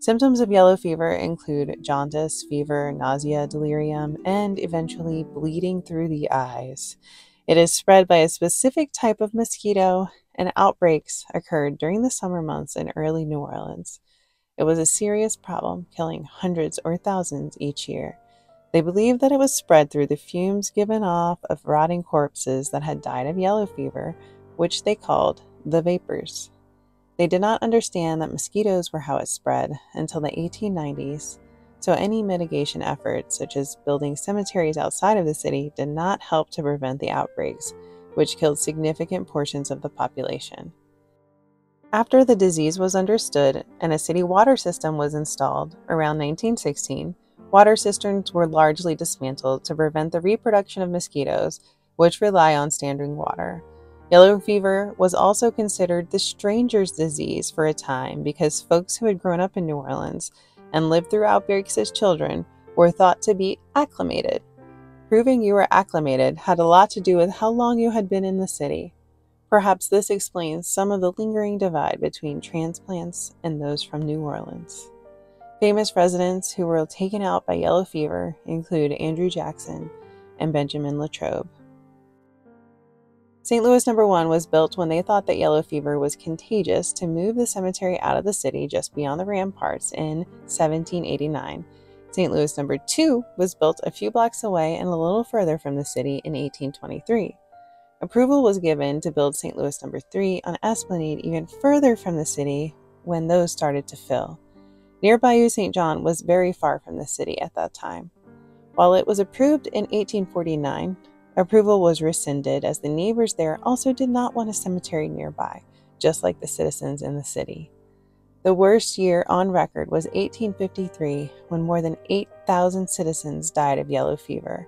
Symptoms of yellow fever include jaundice, fever, nausea, delirium, and eventually bleeding through the eyes. It is spread by a specific type of mosquito, and outbreaks occurred during the summer months in early New Orleans. It was a serious problem, killing hundreds or thousands each year. They believed that it was spread through the fumes given off of rotting corpses that had died of yellow fever, which they called the vapors. They did not understand that mosquitoes were how it spread until the 1890s, so any mitigation efforts, such as building cemeteries outside of the city, did not help to prevent the outbreaks, which killed significant portions of the population. After the disease was understood and a city water system was installed around 1916, water cisterns were largely dismantled to prevent the reproduction of mosquitoes, which rely on standing water. Yellow fever was also considered the stranger's disease for a time because folks who had grown up in New Orleans and lived through outbreaks as children were thought to be acclimated. Proving you were acclimated had a lot to do with how long you had been in the city. Perhaps this explains some of the lingering divide between transplants and those from New Orleans. Famous residents who were taken out by yellow fever include Andrew Jackson and Benjamin Latrobe. St. Louis No. 1 was built when they thought that yellow fever was contagious to move the cemetery out of the city just beyond the ramparts in 1789. St. Louis No. 2 was built a few blocks away and a little further from the city in 1823. Approval was given to build St. Louis No. 3 on Esplanade even further from the city when those started to fill. Near Bayou St. John was very far from the city at that time. While it was approved in 1849, approval was rescinded as the neighbors there also did not want a cemetery nearby, just like the citizens in the city. The worst year on record was 1853, when more than 8,000 citizens died of yellow fever.